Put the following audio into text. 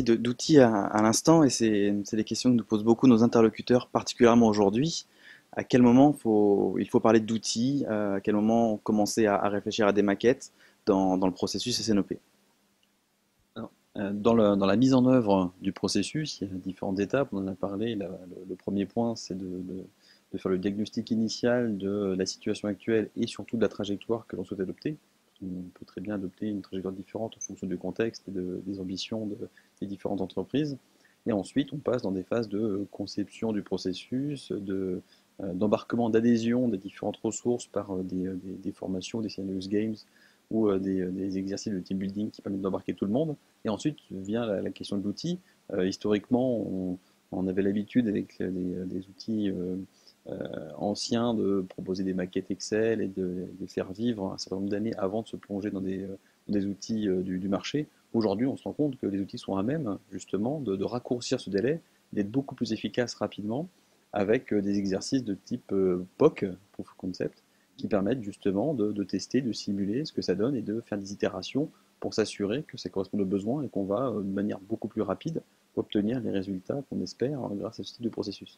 parliez d'outils à l'instant, et c'est des questions que nous posent beaucoup nos interlocuteurs, particulièrement aujourd'hui. À quel moment il faut parler d'outils, à quel moment commencer à réfléchir à des maquettes dans le processus SNOP? Alors, dans la mise en œuvre du processus, il y a différentes étapes, on en a parlé. Le premier point, c'est de faire le diagnostic initial de la situation actuelle et surtout de la trajectoire que l'on souhaite adopter. On peut très bien adopter une trajectoire différente en fonction du contexte et des ambitions des différentes entreprises. Et ensuite, on passe dans des phases de conception du processus, d'embarquement, d'adhésion des différentes ressources par des formations, des serious games ou des exercices de team building qui permettent d'embarquer tout le monde. Et ensuite vient la question de l'outil. Historiquement, on avait l'habitude avec des outils anciens de proposer des maquettes Excel et de les faire vivre un certain nombre d'années avant de se plonger dans des outils du marché. Aujourd'hui, on se rend compte que les outils sont à même justement de raccourcir ce délai, d'être beaucoup plus efficace rapidement avec des exercices de type POC, Proof of Concept, qui permettent justement de tester, de simuler ce que ça donne et de faire des itérations pour s'assurer que ça correspond aux besoins et qu'on va, de manière beaucoup plus rapide, obtenir les résultats qu'on espère grâce à ce type de processus.